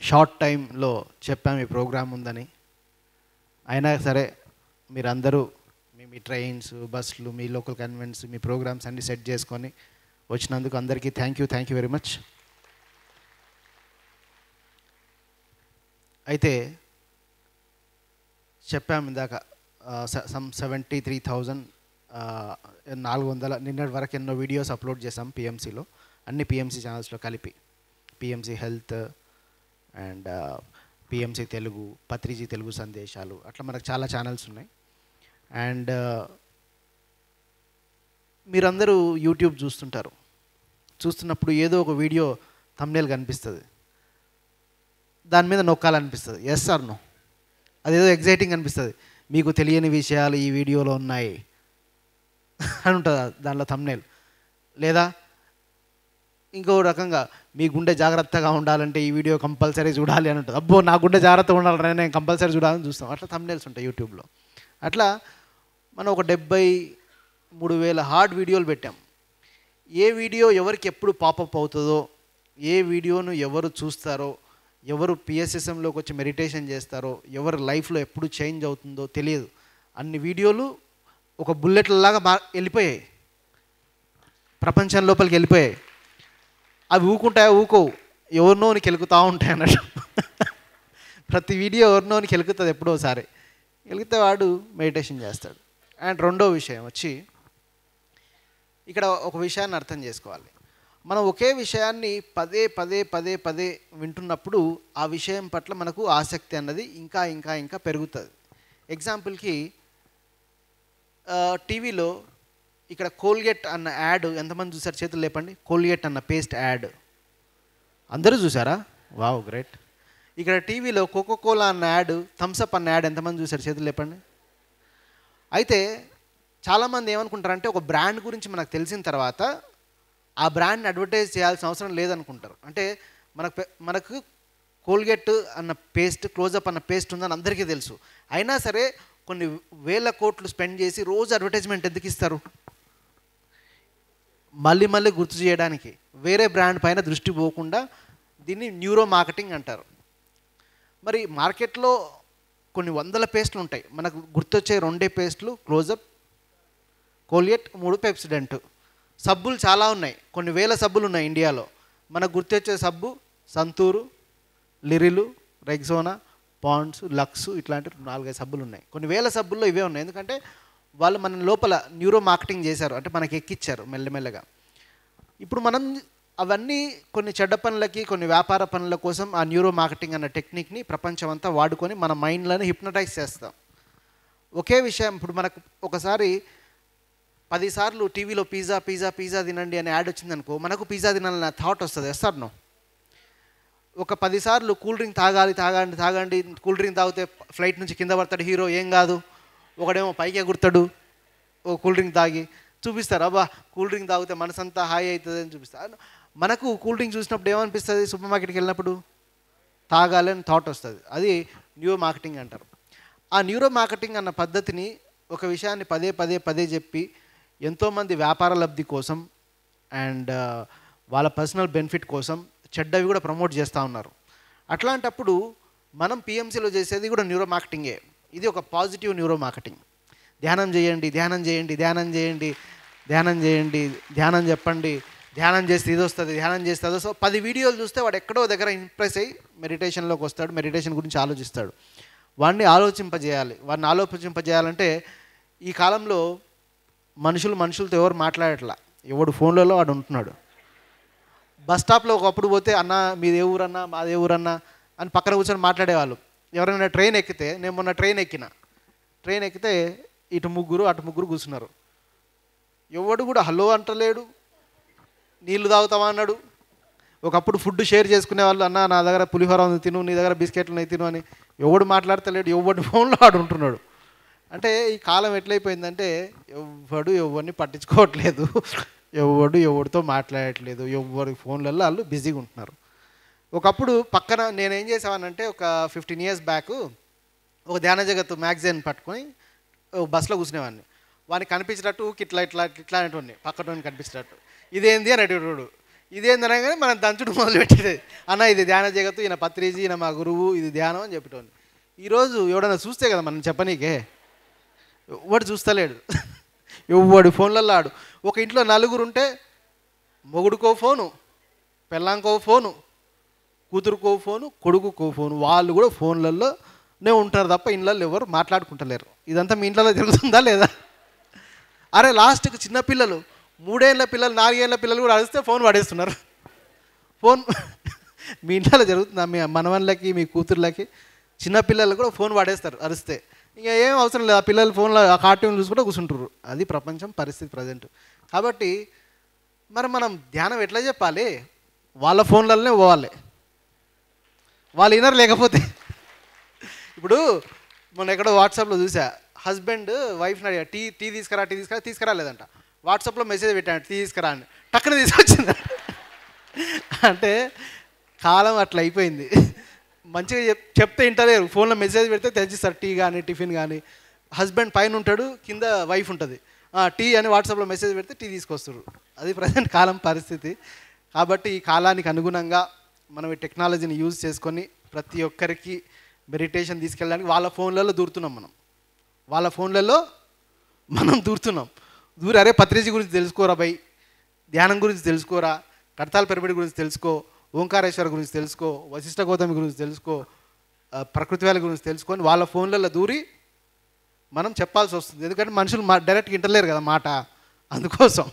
Short టైంలో చెప్పాము ఈ ప్రోగ్రామ్ ఉందని. అయినా సరే మీరందరూ మీ ట్రైన్స్, బస్సులు, మీ లోకల్ కన్వెన్స్, మీ ప్రోగ్రామ్స్ అన్నీ సెట్ చేసుకొని వచ్చినందుకు అందరికీ థ్యాంక్ యూ వెరీ మచ్. అయితే చెప్పాము ఇందాక 73,400 నిన్నటి వరకు ఎన్నో వీడియోస్ అప్లోడ్ చేసాం పిఎంసీలో, అన్ని పిఎంసీ ఛానల్స్లో కలిపి. PMC health and PMC Telugu, Patriji Telugu సందేశాలు, అట్లా మనకు చాలా ఛానల్స్ ఉన్నాయి. అండ్ మీరందరూ యూట్యూబ్ చూస్తున్నప్పుడు ఏదో ఒక వీడియో థంబ్నెయిల్ కనిపిస్తుంది, దాని మీద నొక్కాలనిపిస్తుంది. Yes or no? అదేదో ఎగ్జైటింగ్ అనిపిస్తుంది. మీకు తెలియని విషయాలు ఈ వీడియోలో ఉన్నాయి అని ఉంటుంది దానిలో థంబ్నెయిల్. లేదా ఇంకో రకంగా మీ గుండె జాగ్రత్తగా ఉండాలంటే ఈ వీడియో కంపల్సరీ చూడాలి అని ఉంటుంది. అబ్బో నా గుండె జాగ్రత్తగా ఉండాలని నేను కంపల్సరీ చూడాలని చూస్తాం. అట్లా థంబ్నెయిల్స్ ఉంటాయి యూట్యూబ్లో. అట్లా మనం ఒక 73,000 హార్డ్ వీడియోలు పెట్టాం. ఏ వీడియో ఎవరికి ఎప్పుడు పాపప్ అవుతుందో, ఏ వీడియోను ఎవరు చూస్తారో, ఎవరు పిఎస్ఎస్ఎంలోకి వచ్చి మెడిటేషన్ చేస్తారో, ఎవరు లైఫ్లో ఎప్పుడు చేంజ్ అవుతుందో తెలియదు. అన్ని వీడియోలు ఒక బుల్లెట్లలాగా వెళ్ళిపోయాయి, ప్రపంచం లోపలికి వెళ్ళిపోయాయి. అవి ఊకోవు, ఎవరినోని కెలుకుతూ ఉంటాయి అన్నట్టు. ప్రతి వీడియో ఎవరినోని కెలుకుతుంది, ఎప్పుడోసారి వెలిగితే వాడు మెడిటేషన్ చేస్తాడు. అండ్ రెండో విషయం వచ్చి, ఇక్కడ ఒక విషయాన్ని అర్థం చేసుకోవాలి. మనం ఒకే విషయాన్ని పదే వింటున్నప్పుడు ఆ విషయం పట్ల మనకు ఆసక్తి అన్నది ఇంకా పెరుగుతుంది. ఎగ్జాంపుల్కి టీవీలో ఇక్కడ కోల్గేట్ అన్న యాడ్ ఎంతమంది చూసారు? చేతులు లేపండి. కోల్గేట్ అన్న పేస్ట్ యాడ్ అందరూ చూసారా? Wow, great. ఇక్కడ టీవీలో కోకోకోలా అన్న యాడ్, థమ్స్అప్ అన్న యాడ్ ఎంతమంది చూసారు? చేతులు లేపండి. అయితే చాలామంది ఏమనుకుంటారంటే, ఒక బ్రాండ్ గురించి మనకు తెలిసిన తర్వాత ఆ బ్రాండ్ని అడ్వర్టైజ్ చేయాల్సిన అవసరం లేదనుకుంటారు. అంటే మనకు కోల్గేట్ అన్న పేస్ట్, క్లోజప్ అన్న పేస్ట్ ఉందని అందరికీ తెలుసు. అయినా సరే కొన్ని వేల కోట్లు స్పెండ్ చేసి రోజు అడ్వర్టైజ్మెంట్ ఎందుకు ఇస్తారు? మళ్ళీ గుర్తు చేయడానికి, వేరే బ్రాండ్ పైన దృష్టి పోకుండా. దీన్ని న్యూరో మార్కెటింగ్ అంటారు. మరి మార్కెట్లో కొన్ని వందల పేస్టులు ఉంటాయి, మనకు గుర్తొచ్చే 2 పేస్టులు క్లోజప్, కోల్గేట్, 3 పెప్సిడెంట్. సబ్బులు చాలా ఉన్నాయి, కొన్ని వేల సబ్బులు ఉన్నాయి ఇండియాలో. మనకు గుర్తొచ్చే సబ్బు Santoor, Liril, Rexona, Pond's, Lux, ఇట్లాంటి 4-5 సబ్బులు ఉన్నాయి. కొన్ని వేల సబ్బుల్లో ఇవే ఉన్నాయి. ఎందుకంటే వాళ్ళు మన లోపల న్యూరో మార్కెటింగ్ చేశారు, అంటే మనకి ఎక్కిచ్చారు మెల్లమెల్లగా. ఇప్పుడు మనం అవన్నీ కొన్ని చెడ్డ పనులకి, కొన్ని వ్యాపార పనుల కోసం ఆ న్యూరో మార్కెటింగ్ అన్న టెక్నిక్ని ప్రపంచం అంతా వాడుకొని మన మైండ్లను హిప్నటైజ్ చేస్తాం. ఒకే విషయం, ఇప్పుడు మనకు ఒకసారి 10 సార్లు టీవీలో పిజ్జా తినండి అనే యాడ్ వచ్చిందనుకో, మనకు పిజ్జా తినాలన్న థాట్ వస్తుంది. Yes or no? ఒక 10 సార్లు కూల్ డ్రింక్ తాగండి, కూల్ డ్రింక్ తాగితే ఫ్లైట్ నుంచి కింద పడతాడు హీరో, ఏం కాదు. ఒకడేమో పైకి ఎగురుతాడు ఓ కూల్ డ్రింక్ తాగి, చూపిస్తారు అబ్బా కూల్ డ్రింక్ తాగితే మనసంతా హాయి అవుతుంది అని చూపిస్తారు. మనకు కూల్ డ్రింక్ చూసినప్పుడు ఏమనిపిస్తుంది? సూపర్ మార్కెట్కి వెళ్ళినప్పుడు తాగాలి అని థాట్ వస్తుంది. అది న్యూరో మార్కెటింగ్ అంటారు. ఆ న్యూరో మార్కెటింగ్ అన్న పద్ధతిని, ఒక విషయాన్ని పదే చెప్పి ఎంతోమంది వ్యాపార లబ్ధి కోసం అండ్ వాళ్ళ పర్సనల్ బెనిఫిట్ కోసం చెడ్డవి కూడా ప్రమోట్ చేస్తూ ఉన్నారు. అట్లాంటప్పుడు మనం పిఎంసీలో చేసేది కూడా న్యూరో మార్కెటింగే. ఇది ఒక పాజిటివ్ న్యూరో మార్కెటింగ్. ధ్యానం చేయండి, ధ్యానం చెప్పండి, ధ్యానం చేస్తే ఇది వస్తుంది, ధ్యానం చేస్తే అది వస్తుంది. 10 వీడియోలు చూస్తే వాడు ఎక్కడో దగ్గర ఇంప్రెస్ అయ్యి మెడిటేషన్లోకి వస్తాడు, మెడిటేషన్ గురించి ఆలోచిస్తాడు. వాడిని ఆలోచింపజేయాలంటే ఈ కాలంలో మనుషులతో ఎవరు మాట్లాడట్లా, ఎవడు ఫోన్లలో వాడు ఉంటున్నాడు. బస్ స్టాప్లో ఒకప్పుడు పోతే అన్న మీది ఏ ఊరన్నా, మాది ఏ ఊరన్నా అని పక్కన కూర్చొని మాట్లాడేవాళ్ళు. ఎవరైనా ట్రైన్ ఎక్కితే, నేను మొన్న ట్రైన్ ఎక్కితే ఇటు 3 అటు 3 కూర్చున్నారు. ఎవడు కూడా హలో అంటలేడు, నీళ్ళు తాగుతావా అన్నాడు. ఒకప్పుడు ఫుడ్ షేర్ చేసుకునే వాళ్ళు, అన్న నా దగ్గర పులిహోర ఉంది తిను, నీ దగ్గర బిస్కెట్లు ఉన్నాయి తిను అని. ఎవడు మాట్లాడతలేడు, ఎవడు ఫోన్లో ఆడు ఉంటున్నాడు. అంటే ఈ కాలం ఎట్లయిపోయిందంటే ఎవరిని పట్టించుకోవట్లేదు, ఎవరితో మాట్లాడట్లేదు, ఎవరి ఫోన్లలో వాళ్ళు బిజీగా ఉంటున్నారు. ఒకప్పుడు పక్కన నేనేం చేసేవానంటే, ఒక 15 years బ్యాక్ ఒక ధ్యాన జగత్తు మ్యాగజైన్ పట్టుకొని బస్సులో కూర్చునేవాడిని. వానికి కనిపించేటట్టు ఇట్లా అనేటువంటి పక్కన కనిపించేటట్టు, ఇదేంది అని అడిగాడు. ఇదేందనగానే మనం దంచుడు మొదలుపెట్టేది. అన్న ఇది ధ్యాన జగత్తు, ఈయన పత్రిజీ, ఈయన మా గురువు, ఇది ధ్యానం అని చెప్పేటోని. ఈరోజు ఎవడన్నా చూస్తే కదా మనం చెప్పనీకే, ఎవడు చూస్తలేడు. ఎవడు ఫోన్లలో ఆడు. ఒక ఇంట్లో నలుగురు ఉంటే మొగుడుకో ఫోను, పెళ్ళాంకో ఫోను, కూతురుకో ఫోను, కొడుకుకో ఫోను. వాళ్ళు కూడా ఫోన్లలోనే ఉంటారు తప్ప ఇళ్ళల్లో ఎవరు మాట్లాడుకుంటలేరు. ఇదంతా మీ ఇంట్లో జరుగుతుందా లేదా? అరే లాస్ట్కి చిన్నపిల్లలు 3 ఏళ్ళ పిల్లలు 4 ఏళ్ళ పిల్లలు కూడా అరిస్తే ఫోన్ పడేస్తున్నారు. ఫోన్ మీ ఇంట్లో జరుగుతుందా? మీ మనవన్లకి మీ కూతుర్లకి చిన్నపిల్లలు కూడా ఫోన్ పడేస్తారు అరిస్తే. ఇక ఏం అవసరం లేదు, ఆ పిల్లలు ఫోన్లో ఆ కార్టూన్ చూసుకుంటూ కూర్చుంటారు. అది ప్రపంచం పరిస్థితి ప్రజెంట్. కాబట్టి మరి మనం ధ్యానం ఎట్లా చెప్పాలి? వాళ్ళ ఫోన్లలోనే పోవాలి, వాళ్ళు వినరు. లేకపోతే ఇప్పుడు మొన్న ఎక్కడో వాట్సాప్లో చూసా, హస్బెండ్ వైఫ్ని అడిగా టీ తీసుకురా తీసుకురాలేదంట. వాట్సాప్లో మెసేజ్ పెట్టాను టీ తీసుకురా అని, టక్కున తీసుకొచ్చింది. అంటే కాలం అట్లా అయిపోయింది. మంచిగా చెప్తే వింటలేరు, ఫోన్లో మెసేజ్ పెడితే తెచ్చిస్తారు టీ కానీ టిఫిన్ కానీ. హస్బెండ్ పైన ఉంటాడు, కింద వైఫ్ ఉంటుంది, టీ అని వాట్సాప్లో మెసేజ్ పెడితే టీ తీసుకొస్తారు. అది ప్రజెంట్ కాలం పరిస్థితి. కాబట్టి ఈ కాలానికి అనుగుణంగా మనం ఈ టెక్నాలజీని యూజ్ చేసుకొని ప్రతి ఒక్కరికి మెడిటేషన్ తీసుకెళ్ళడానికి వాళ్ళ ఫోన్లలో దూరుతున్నాం. వాళ్ళ ఫోన్లలో మనం దూరుతున్నాం. అరే పత్రిజీ గురించి తెలుసుకోరా భయ్, ధ్యానం గురించి తెలుసుకోరా, కడతాల పిరమిడ్ గురించి తెలుసుకో, ఓంకారేశ్వర గురించి తెలుసుకో, వశిష్ఠ గౌతమి గురించి తెలుసుకో, ప్రకృతి వ్యాధి గురించి తెలుసుకొని వాళ్ళ ఫోన్లలో దూరి మనం చెప్పాల్సి వస్తుంది. ఎందుకంటే మనుషులు డైరెక్ట్గా వింటలేరు కదా మాట, అందుకోసం.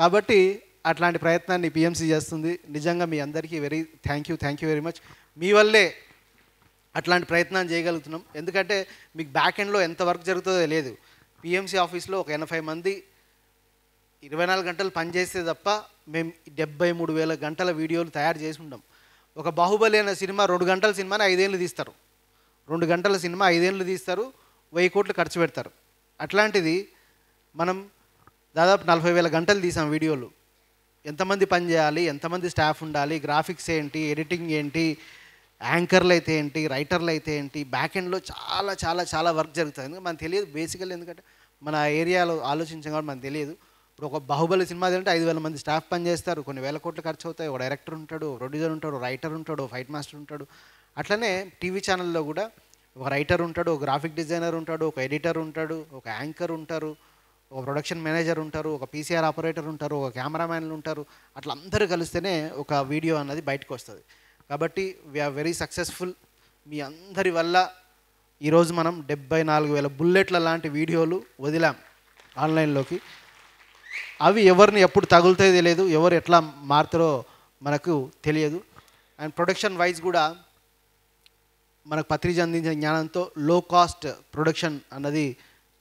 కాబట్టి అట్లాంటి ప్రయత్నాన్ని పిఎంసి చేస్తుంది. నిజంగా మీ అందరికీ థ్యాంక్ యూ వెరీ మచ్. మీ వల్లే అట్లాంటి ప్రయత్నం చేయగలుగుతున్నాం. ఎందుకంటే మీకు బ్యాక్ ఎండ్లో ఎంత వర్క్ జరుగుతుందో లేదు. పిఎంసి ఆఫీస్లో ఒక 80 మంది 24 గంటలు పనిచేస్తే తప్ప మేము 73,000 గంటల వీడియోలు తయారు చేసి ఉంటాం. ఒక బాహుబలి అనే సినిమా 2 గంటల సినిమాని 5 ఏళ్ళు తీస్తారు. 2 గంటల సినిమా 5 ఏళ్ళు తీస్తారు, 1000 కోట్లు ఖర్చు పెడతారు. అట్లాంటిది మనం దాదాపు 40,000 గంటలు తీసాం వీడియోలు. ఎంతమంది పని చేయాలి, ఎంతమంది స్టాఫ్ ఉండాలి, గ్రాఫిక్స్ ఏంటి, ఎడిటింగ్ ఏంటి, యాంకర్లు అయితే ఏంటి, రైటర్లు అయితే ఏంటి, బ్యాక్ ఎండ్లో చాలా చాలా చాలా వర్క్ జరుగుతుంది. ఎందుకంటే మనకు తెలియదు బేసికల్లీ, ఎందుకంటే మన ఏరియాలో ఆలోచించాం కాబట్టి మనకు తెలియదు. ఇప్పుడు ఒక బాహుబలి సినిమా అంటే 5,000 మంది స్టాఫ్ పనిచేస్తారు, కొన్ని వేల కోట్లు ఖర్చు అవుతాయి. ఒక డైరెక్టర్ ఉంటాడు, ప్రొడ్యూసర్ ఉంటాడు, రైటర్ ఉంటాడు, ఫైట్ మాస్టర్ ఉంటాడు. అట్లనే టీవీ ఛానల్లో కూడా ఒక రైటర్ ఉంటాడు, ఒక గ్రాఫిక్ డిజైనర్ ఉంటాడు, ఒక ఎడిటర్ ఉంటాడు, ఒక యాంకర్ ఉంటారు, ఒక ప్రొడక్షన్ మేనేజర్ ఉంటారు, ఒక పీసీఆర్ ఆపరేటర్ ఉంటారు, ఒక కెమెరామ్యాన్లు ఉంటారు. అట్లా అందరూ కలిస్తేనే ఒక వీడియో అన్నది బయటకు వస్తుంది. కాబట్టి వీఆర్ వెరీ సక్సెస్ఫుల్. మీ అందరి వల్ల ఈరోజు మనం 74,000 బుల్లెట్ల లాంటి వీడియోలు వదిలాం ఆన్లైన్లోకి. అవి ఎవరిని ఎప్పుడు తగులుతాయో తెలియదు, ఎవరు ఎట్లా మారుతారో మనకు తెలియదు. అండ్ ప్రొడక్షన్ వైజ్ కూడా మనకు పత్రిజీ అందించిన జ్ఞానంతో లో కాస్ట్ ప్రొడక్షన్ అన్నది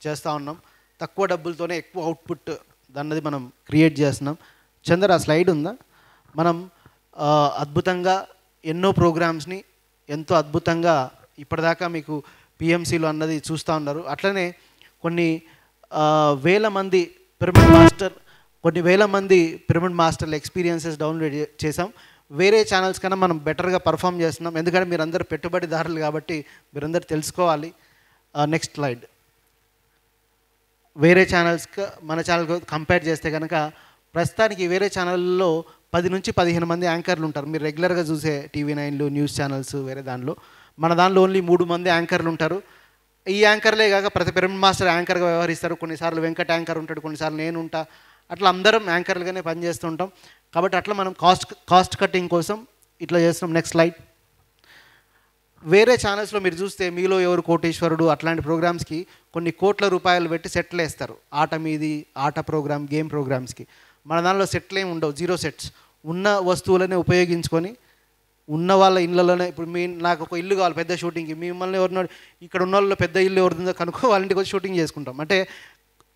చేస్తూ ఉన్నాం. తక్కువ డబ్బులతోనే ఎక్కువ అవుట్పుట్ అన్నది మనం క్రియేట్ చేస్తున్నాం. చందర్, ఆ స్లైడ్ ఉందా? మనం అద్భుతంగా ఎన్నో ప్రోగ్రామ్స్ని ఎంతో అద్భుతంగా ఇప్పటిదాకా మీకు పిఎంసీలో అన్నది చూస్తూ ఉన్నారు. అట్లనే కొన్ని వేల మంది పిరమిడ్ మాస్టర్ల ఎక్స్పీరియన్సెస్ డౌన్లోడ్ చేసాం. వేరే ఛానల్స్ కన్నా మనం బెటర్గా పర్ఫామ్ చేస్తున్నాం. ఎందుకంటే మీరందరూ పెట్టుబడిదారులు కాబట్టి మీరందరూ తెలుసుకోవాలి. Next slide. వేరే ఛానల్స్కి మన ఛానల్కి కంపేర్ చేస్తే కనుక ప్రస్తుతానికి వేరే ఛానల్లో 10 నుంచి 15 మంది యాంకర్లు ఉంటారు. మీరు రెగ్యులర్గా చూసే TV9లు, న్యూస్ ఛానల్స్ వేరే దానిలో. మన దానిలో ఓన్లీ 3 మంది యాంకర్లు ఉంటారు. ఈ యాంకర్లే కాక ప్రతి పిరమిడ్ మాస్టర్ యాంకర్గా వ్యవహరిస్తారు. కొన్నిసార్లు వెంకట్ యాంకర్ ఉంటాడు, కొన్నిసార్లు నేను ఉంటా. అట్లా అందరం యాంకర్లుగానే పనిచేస్తూ ఉంటాం. కాబట్టి అట్లా మనం కాస్ట్ కటింగ్ కోసం ఇట్లా చేస్తున్నాం. Next slide. వేరే ఛానల్స్లో మీరు చూస్తే మీలో ఎవరు కోటేశ్వరుడు అట్లాంటి ప్రోగ్రామ్స్కి కొన్ని కోట్ల రూపాయలు పెట్టి సెట్లు వేస్తారు. ఆట మీది, ఆట ప్రోగ్రామ్, గేమ్ ప్రోగ్రామ్స్కి. మన దానిలో సెట్లు ఏమి ఉండవు, 0 సెట్స్. ఉన్న వస్తువులనే ఉపయోగించుకొని ఉన్న వాళ్ళ ఇళ్ళలోనే. ఇప్పుడు నాకు ఒక ఇల్లు కావాలి పెద్ద షూటింగ్కి, మిమ్మల్ని ఎవరినో ఇక్కడ ఉన్న వాళ్ళలో పెద్ద ఇల్లు ఎవరిదో కనుక్కో వాళ్ళ ఇంటికి వచ్చి షూటింగ్ చేసుకుంటాం. అంటే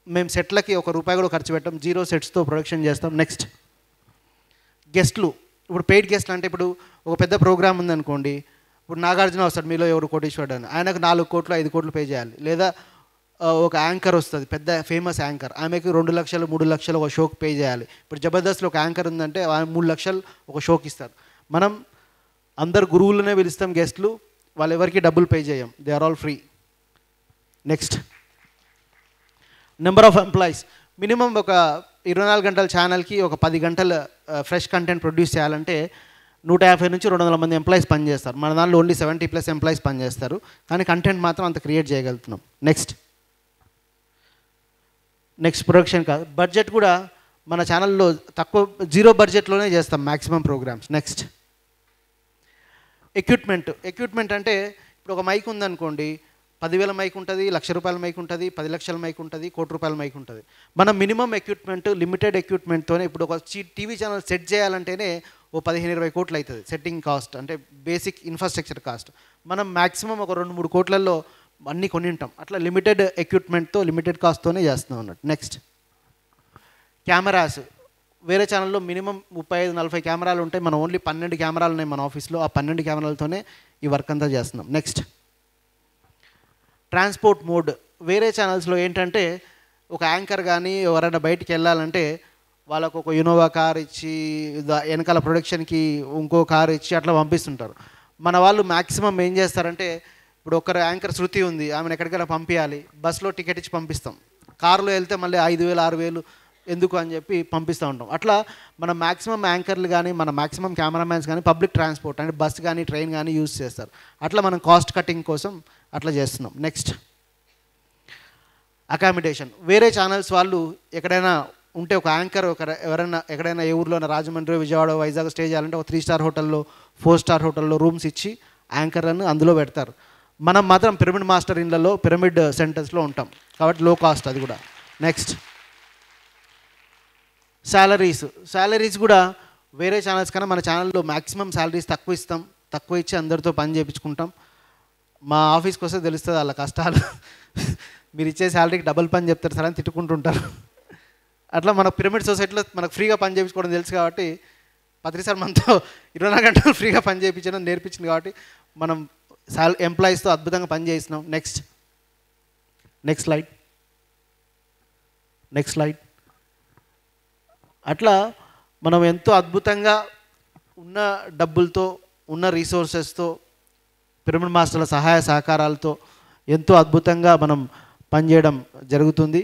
మేము సెట్లకి ₹1 కూడా ఖర్చు పెట్టాం, 0 సెట్స్తో ప్రొడక్షన్ చేస్తాం. నెక్స్ట్ గెస్ట్లు. ఇప్పుడు పెయిడ్ గెస్ట్లు అంటే ఇప్పుడు ఒక పెద్ద ప్రోగ్రామ్ ఉందనుకోండి, ఇప్పుడు నాగార్జున వస్తాడు, మీలో ఎవరు కోటేశ్వరుడు అని, ఆయనకు 4 కోట్లు 5 కోట్లు పే చేయాలి. లేదా ఒక యాంకర్ వస్తుంది, పెద్ద ఫేమస్ యాంకర్, ఆమెకు 2 లక్షలు 3 లక్షలు ఒక షోకి పే చేయాలి. ఇప్పుడు జబర్దస్త్లో ఒక యాంకర్ ఉందంటే 3 లక్షలు ఒక షోకి ఇస్తారు. మనం అందరు గురువులనే పిలుస్తాం గెస్ట్లు, వాళ్ళు ఎవరికి డబ్బులు పే చేయం, they are all free. Next number of employees. Minimum ఒక 24 గంటల ఛానల్కి ఒక 10 గంటల ఫ్రెష్ కంటెంట్ ప్రొడ్యూస్ చేయాలంటే 150 నుంచి 200 మంది ఎంప్లాయీస్ పనిచేస్తారు. మన దాంట్లో ఓన్లీ 70+ ఎంప్లాయీస్ పనిచేస్తారు, కానీ కంటెంట్ మాత్రం అంత క్రియేట్ చేయగలుగుతున్నాం. నెక్స్ట్ ప్రొడక్షన్ కాదు, బడ్జెట్ కూడా మన ఛానల్లో తక్కువ, 0 బడ్జెట్లోనే చేస్తాం మ్యాక్సిమం ప్రోగ్రామ్స్. నెక్స్ట్ ఎక్విప్మెంట్ అంటే ఇప్పుడు ఒక మైక్ ఉందనుకోండి, 10,000 మైక్ ఉంటుంది, ₹1,00,000 మైక్ ఉంటుంది, 10 లక్షల మైక్ ఉంటుంది, ₹1,00,00,000 మైక్ ఉంటుంది. మనం మినిమం ఎక్విప్మెంట్, లిమిటెడ్ ఎక్విప్మెంట్తోనే ఇప్పుడు ఒక టీవీ ఛానల్ సెట్ చేయాలంటేనే ఓ 15-20 కోట్లు అవుతుంది సెట్టింగ్ కాస్ట్, అంటే బేసిక్ ఇన్ఫ్రాస్ట్రక్చర్ కాస్ట్. మనం మ్యాక్సిమం ఒక 2-3 కోట్లలో అన్నీ కొని ఉంటాం. అట్లా లిమిటెడ్ ఎక్విప్మెంట్తో, లిమిటెడ్ కాస్ట్తోనే చేస్తున్నాం అన్నట్టు. నెక్స్ట్ కెమెరాస్, వేరే ఛానల్లో మినిమం 35-40 కెమెరాలు ఉంటాయి, మనం ఓన్లీ 12 కెమెరాలు ఉన్నాయి మన ఆఫీస్లో. ఆ 12 కెమెరాలతోనే ఈ వర్క్ అంతా చేస్తున్నాం. నెక్స్ట్ ట్రాన్స్పోర్ట్ మోడ్, వేరే ఛానల్స్లో ఏంటంటే ఒక యాంకర్ కానీ ఎవరైనా బయటికి వెళ్ళాలంటే వాళ్ళకు ఒక ఇన్నోవా కార్ ఇచ్చి, వెనకాల ప్రొడక్షన్కి ఇంకో కార్ ఇచ్చి అట్లా పంపిస్తుంటారు. మన వాళ్ళు మ్యాక్సిమం ఏం చేస్తారంటే, ఇప్పుడు ఒకరు యాంకర్ శృతి ఉంది, ఆమెను ఎక్కడికైనా పంపించాలి, బస్సులో టికెట్ ఇచ్చి పంపిస్తాం. కారులో వెళ్తే మళ్ళీ 5,000-6,000 ఎందుకు అని చెప్పి పంపిస్తూ ఉంటాం. అట్లా మన మ్యాక్సిమం యాంకర్లు కానీ, మన మ్యాక్సిమం కెమెరామ్యాన్స్ కానీ పబ్లిక్ ట్రాన్స్పోర్ట్ అంటే బస్ కానీ ట్రైన్ కానీ యూజ్ చేస్తారు. అట్లా మనం కాస్ట్ కటింగ్ కోసం అట్లా చేస్తున్నాం. నెక్స్ట్ అకామిడేషన్, వేరే ఛానల్స్ వాళ్ళు ఎక్కడైనా ఉంటే ఒక యాంకర్ ఎవరైనా ఎక్కడైనా ఏ ఊర్లోనే, రాజమండ్రి, విజయవాడ, వైజాగ్ స్టే చేయాలంటే ఒక 3 స్టార్ హోటల్లో, 4 స్టార్ హోటల్లో రూమ్స్ ఇచ్చి యాంకర్లను అందులో పెడతారు. మనం మాత్రం పిరమిడ్ మాస్టర్ ఇన్లలో, పిరమిడ్ సెంటర్స్లో ఉంటాం కాబట్టి లో కాస్ట్ అది కూడా. నెక్స్ట్ శాలరీస్ కూడా వేరే ఛానల్స్ కన్నా మన ఛానల్లో మ్యాక్సిమం శాలరీస్ తక్కువ ఇస్తాం, తక్కువ ఇచ్చి అందరితో పని చేయించుకుంటాం. మా ఆఫీస్కి వస్తే తెలుస్తుంది వాళ్ళ కష్టాలు. మీరు ఇచ్చే శాలరీకి డబుల్ పని చెప్తారు సార్ అని తిట్టుకుంటుంటారు. అట్లా మన పిరమిడ్ సొసైటీలో మనకు ఫ్రీగా పని చేయించుకోవడం తెలుసు కాబట్టి, పత్రి సార్ మనతో 24 గంటలు ఫ్రీగా పని చేయించడం నేర్పించింది కాబట్టి మనం ఎంప్లాయీస్తో అద్భుతంగా పని చేస్తున్నాం. Next slide. అట్లా మనం ఎంతో అద్భుతంగా ఉన్న డబ్బులతో, ఉన్న రీసోర్సెస్తో, పిరమిడ్ మాస్టర్ల సహాయ సహకారాలతో ఎంతో అద్భుతంగా మనం పనిచేయడం జరుగుతుంది.